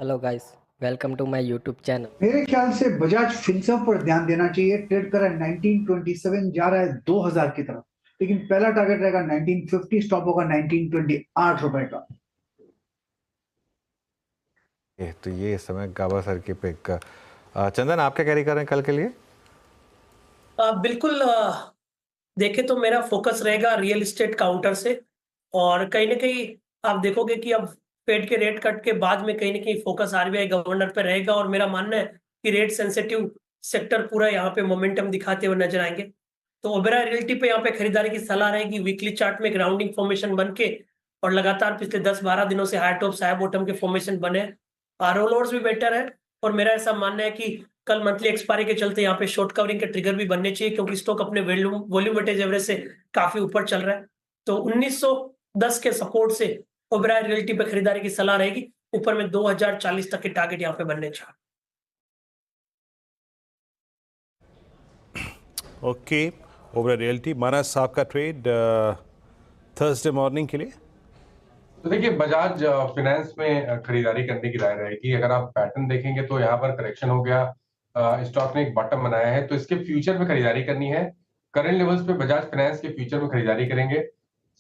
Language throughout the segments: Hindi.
Hello guys, welcome to my YouTube channel. मेरे ख्याल से बजाज फिनसर्व पर ध्यान देना चाहिए। ट्रेड कर रहा है 1927, जा रहा है 2000 की तरफ, लेकिन पहला टारगेट रहेगा 1950, स्टॉप होगा 1928 रुपए का। तो ये इस समय गावस्कर की पिक का चंदन, आप क्या कैरी कर रहे हैं कल के लिए? बिल्कुल देखें तो मेरा फोकस रहेगा रियल एस्टेट काउंटर से। और कहीं न कहीं आप देखोगे कि अब फेड के रेट कट के बाद में कहीं न कहीं फोकस आरबीआई गवर्नर पे रहेगा और मेरा मानना है कि रेट सेंसिटिव सेक्टर पूरा यहाँ पे मोमेंटम दिखाते हुए नज़र आएँगे। तो ओबेरॉय रियल्टी पे यहाँ पे खरीदारी की सलाह रहेगी। वीकली चार्ट में एक राउंडिंग फॉर्मेशन बन के और लगातार पिछले 10-12 दिनों से हाई टॉप हाई बॉटम के फॉर्मेशन बने हैं। रोल ओवर्स भी बेटर है और मेरा ऐसा मानना है कि कल मंथली एक्सपायरी के चलते यहाँ पे शॉर्ट कवरिंग के ट्रिगर भी बनने चाहिए, क्योंकि स्टॉक अपने वॉल्यूम वेटेज एवरेज से काफी ऊपर चल रहा है। तो 1910 के सपोर्ट से ओबेरॉय रियल्टी पे खरीदारी की सलाह रहेगी। ऊपर में 2040 तक के टारगेट यहाँ पे बनने चाहिए। Okay, Oberoi realty. मानस साहब का ट्रेड थर्सडे मॉर्निंग के लिए। तो देखिए, बजाज फिनेंस में खरीदारी करने की राय रहेगी। अगर आप पैटर्न देखेंगे तो यहाँ पर करेक्शन हो गया, स्टॉक ने एक बॉटम बनाया है, तो इसके फ्यूचर में खरीदारी करनी है। करंट लेवल्स पे बजाज फाइनेंस के फ्यूचर में खरीदारी करेंगे।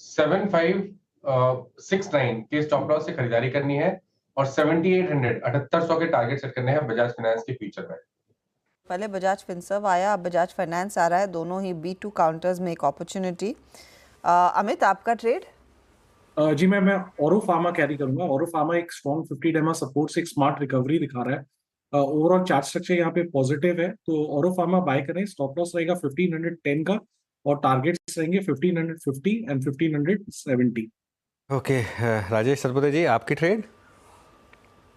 7569 के स्टॉप लॉस से खरीदारी करनी है और 7800 7800 के टारगेट सेट करने हैं बजाज फाइनेंस के फ्यूचर में। पहले बजाज फिनसर्व आया, अब बजाज फाइनेंस आ रहा है। दोनों ही B2 काउंटर्स में एक अपॉर्चुनिटी। अमित, आपका ट्रेड? जी मैं ऑरो फार्मा कैरी करूंगा। ऑरो फार्मा एक स्ट्रॉन्ग 50 डेमा सपोर्ट से एक स्मार्ट रिकवरी दिखा रहा है। ओवरऑल चार्ट स्ट्रक्चर यहाँ पे पॉजिटिव है, तो ऑरो फार्मा बाय करें। स्टॉप लॉस रहेगा 1510 का और टारगेट्स रहेंगे 1550 एंड 1570। ओके, राजेश सरपुते जी, आपकी ट्रेड?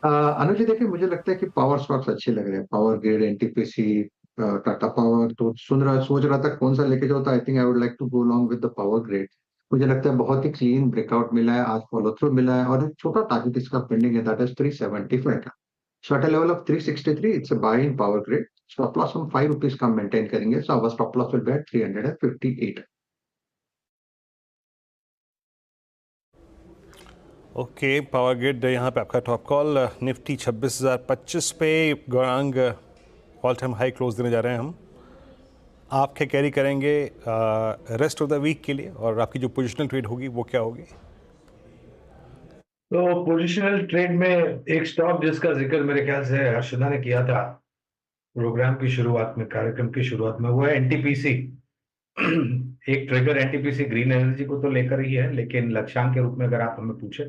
अनुज जी, देखिए मुझे लगता है कि पावर स्टॉक्स अच्छे लग रहे हैं। Power grid, NTPC, Tata power. तो सोच रहा था कौन सा लेके जाओ, तो I think I would like to go long with the power grid. मुझे लगता है बहुत ही क्लीन ब्रेकआउट मिला है, आज फॉलो थ्रू मिला है और एक छोटा टारगेट इसका पेंडिंग है, दैट इज 375 का। So at a level of 363 it's a buy in Power Grid. Stop loss हम 5 रुपीज का मेंटेन करेंगे, so our stop loss will be at 358। Okay, Power Grid यहाँ पे आपका टॉप कॉल। निफ्टी 26,025 पे Gaurang all time high close देने जा रहे हैं हम। आप क्या कैरी करेंगे रेस्ट ऑफ द वीक के लिए, और आपकी जो पोजिशनल ट्रेड होगी वो क्या होगी? तो पोजिशनल ट्रेड में एक स्टॉक जिसका जिक्र मेरे ख्याल से हर्षदा ने किया था प्रोग्राम की शुरुआत में, कार्यक्रम की शुरुआत में, वो है एनटीपीसी। एक ट्रिगर एनटीपीसी ग्रीन एनर्जी को तो लेकर ही है, लेकिन लक्ष्यांक के रूप में अगर आप हमें पूछे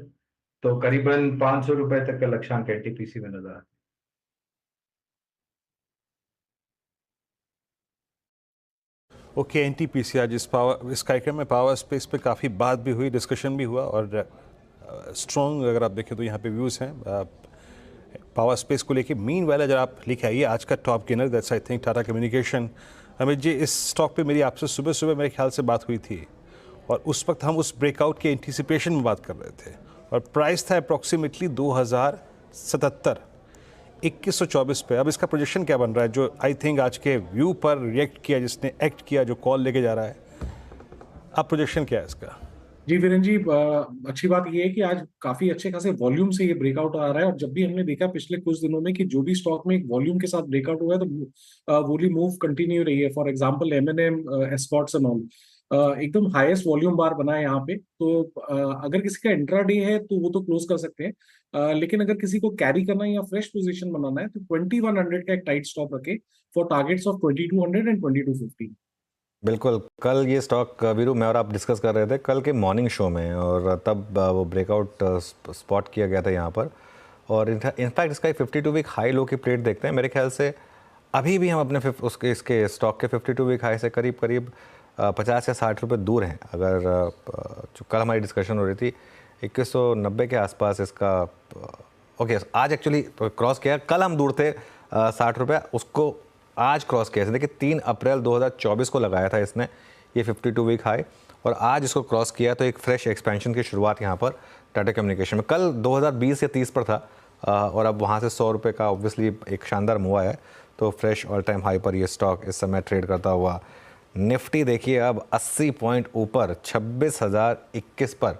तो करीबन 500 रुपए तक का लक्ष्यांक एनटीपीसी में नजर आता है। ओके, एनटीपीसी आज इस कार्यक्रम में पावर स्पेस पे काफ़ी बात भी हुई, डिस्कशन भी हुआ और स्ट्रॉन्ग अगर आप देखें तो यहाँ पे व्यूज़ हैं पावर स्पेस को लेके। मीन वाला अगर आप लिखे आइए आज का top gainer, that's I think Tata Communications. Amit ji, इस स्टॉक पे मेरी आपसे सुबह सुबह मेरे ख्याल से बात हुई थी और उस वक्त हम उस ब्रेकआउट के एंटीसिपेशन में बात कर रहे थे और प्राइस था अप्रॉक्सीमेटली 2077, 2124 पे। अब इसका प्रोजेक्शन क्या बन रहा है, जो आई थिंक आज के व्यू पर रिएक्ट किया, जिसने एक्ट किया, जो कॉल लेके जा रहा है, अब प्रोजेक्शन क्या है इसका? जी वीरेन जी, अच्छी बात ये है कि आज काफी अच्छे खासे वॉल्यूम से ये ब्रेकआउट आ रहा है। और जब भी हमने देखा पिछले कुछ दिनों में कि जो भी स्टॉक में एक वॉल्यूम के साथ ब्रेकआउट हुआ है, तो वोली मूव कंटिन्यू रही है। For example MNM, Escorts and all एकदम हाईएस्ट वॉल्यूम बार बना है यहाँ पे। तो अगर किसी का इंट्राडे है तो वो तो क्लोज कर सकते हैं, लेकिन अगर किसी को कैरी करना है या फ्रेश पोजीशन बनाना है तो 2100 का एक टाइट स्टॉप रखे फॉर टारगेट्स ऑफ 2200 एंड 2250। बिल्कुल, कल ये स्टॉक वीरू मैं और आप डिस्कस कर रहे थे कल के मॉर्निंग शो में, और तब वो ब्रेकआउट स्पॉट किया गया था यहाँ पर। और इनफैक्ट इसका 52 वीक हाई लो की प्लेट देखते हैं, मेरे ख्याल से अभी भी हम अपने इसके स्टॉक के 52 वीक हाई से करीब करीब 50 या 60 रुपये दूर हैं। अगर जो कल हमारी डिस्कशन हो रही थी 2190 के आसपास इसका, ओके आज एक्चुअली क्रॉस किया। कल हम दूर थे 60 रुपये, उसको आज क्रॉस किया। देखिए 3 अप्रैल 2024 को लगाया था इसने ये 52 वीक हाई, और आज इसको क्रॉस किया, तो एक फ्रेश एक्सपेंशन की शुरुआत यहाँ पर टाटा कम्युनिकेशन में। कल 2020 या 30 पर था और अब वहाँ से 100 रुपये का ऑब्वियसली एक शानदार मूव है, तो फ्रेश ऑल टाइम हाई पर ये स्टॉक इस समय ट्रेड करता हुआ। निफ्टी देखिए अब 80 पॉइंट ऊपर 26,021 पर,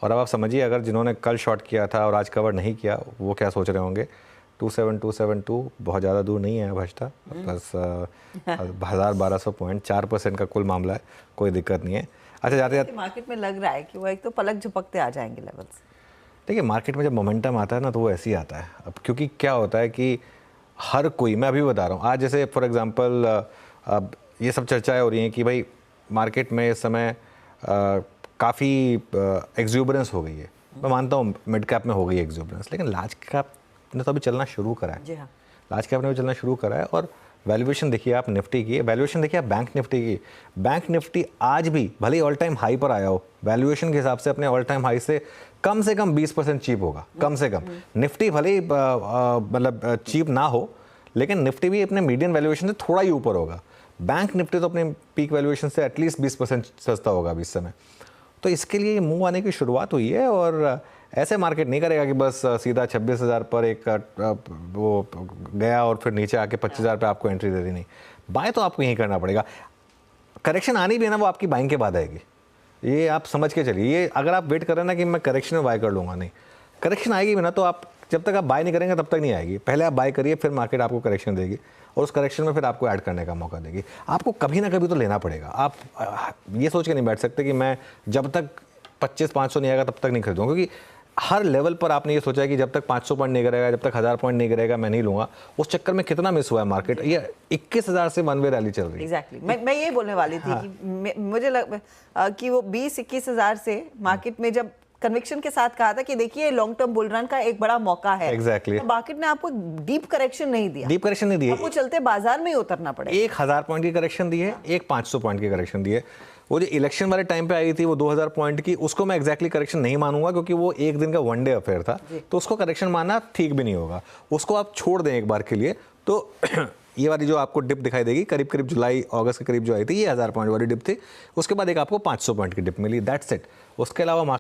और अब आप समझिए अगर जिन्होंने कल शॉर्ट किया था और आज कवर नहीं किया वो क्या सोच रहे होंगे। 27272 बहुत ज़्यादा दूर नहीं है बचता, बस 1200 पॉइंट, 4% का कुल मामला है, कोई दिक्कत नहीं है। अच्छा जाते जाते मार्केट में लग रहा है कि वो एक तो पलक झपकते आ जाएंगे लेवल्स। देखिए मार्केट में जब मोमेंटम आता है ना तो वो ऐसे ही आता है। अब क्योंकि क्या होता है कि हर कोई, मैं अभी बता रहा हूँ, आज जैसे फॉर एग्जांपल अब ये सब चर्चाएं हो रही हैं कि भाई मार्केट में इस समय काफ़ी एक्सूबरेंस हो गई है। मैं मानता हूँ मिड कैप में हो गई है एक्सूबरेंस, लेकिन लार्ज कैप ने तो अभी चलना शुरू करा है। जी हाँ, लार्ज कैप ने भी चलना शुरू करा है। और वैल्यूएशन देखिए आप निफ्टी की, वैल्यूएशन देखिए आप बैंक निफ्टी की। बैंक निफ्टी आज भी भले ही ऑल टाइम हाई पर आया हो, वैल्यूएशन के हिसाब से अपने ऑल टाइम हाई से कम 20% चीप होगा, कम से कम। निफ्टी भले ही मतलब चीप ना हो, लेकिन निफ्टी भी अपने मीडियन वैल्यूएशन से थोड़ा ही ऊपर होगा। बैंक निफ्टी तो अपने पीक वैल्यूएशन से एटलीस्ट 20% सस्ता होगा अभी इस समय। तो इसके लिए मूव आने की शुरुआत हुई है। और ऐसे मार्केट नहीं करेगा कि बस सीधा 26,000 पर एक वो गया और फिर नीचे आके 25,000 पे आपको एंट्री दे दी। नहीं, बाय तो आपको यहीं करना पड़ेगा। करेक्शन आनी भी है ना, वो आपकी बाइंग के बाद आएगी, ये आप समझ के चलिए। ये अगर आप वेट कर रहे हैं ना कि मैं करेक्शन में बाय कर लूँगा, नहीं, करेक्शन आएगी भी ना तो आप जब तक आप बाय नहीं करेंगे तब तक नहीं आएगी। पहले आप बाय करिए, फिर मार्केट आपको करेक्शन देगी और उस करेक्शन में फिर आपको ऐड करने का मौका देगी। आपको कभी ना कभी तो लेना पड़ेगा। आप ये सोच के नहीं बैठ सकते कि मैं जब तक 2500-500 नहीं आएगा तब तक नहीं खरीदूँगा, क्योंकि हर लेवल पर आपने ये सोचा है कि जब तक 500 पॉइंट नहीं गिरेगा, जब तक 1000 पॉइंट नहीं गिरेगा मैं नहीं लूंगा। उस चक्कर में कितना मिस हुआ है मार्केट। ये 21,000 से वन वे रैली चल रही है। एग्जैक्टली मैं ये बोलने वाली थी कि मुझे कि वो 20-21,000 से मार्केट में जब कन्विक्शन के साथ कहा था कि देखिए लॉन्ग टर्म बुल रन का एक बड़ा मौका है। एग्जैक्टली तो मार्केट ने आपको डीप करेक्शन नहीं दिया, डीप करेक्शन नहीं दिया, आपको चलते बाजार में ही उतरना पड़ेगा। 1000 पॉइंट की करेक्शन दी है, एक 500 पॉइंट की करेक्शन दी है। वो जो इलेक्शन वाले टाइम पे आई थी वो 2000 पॉइंट की, उसको मैं एग्जैक्टली करेक्शन नहीं मानूंगा, क्योंकि वो एक दिन का वनडे अफेयर था, तो उसको करेक्शन मानना ठीक भी नहीं होगा। उसको आप छोड़ दें एक बार के लिए। तो ये वाली जो आपको डिप दिखाई देगी करीब करीब जुलाई अगस्त के करीब जो आई थी, ये 1000 पॉइंट वाली डिप थी। उसके बाद एक आपको 500 पॉइंट की डिप मिली, दैट्स इट। उसके अलावा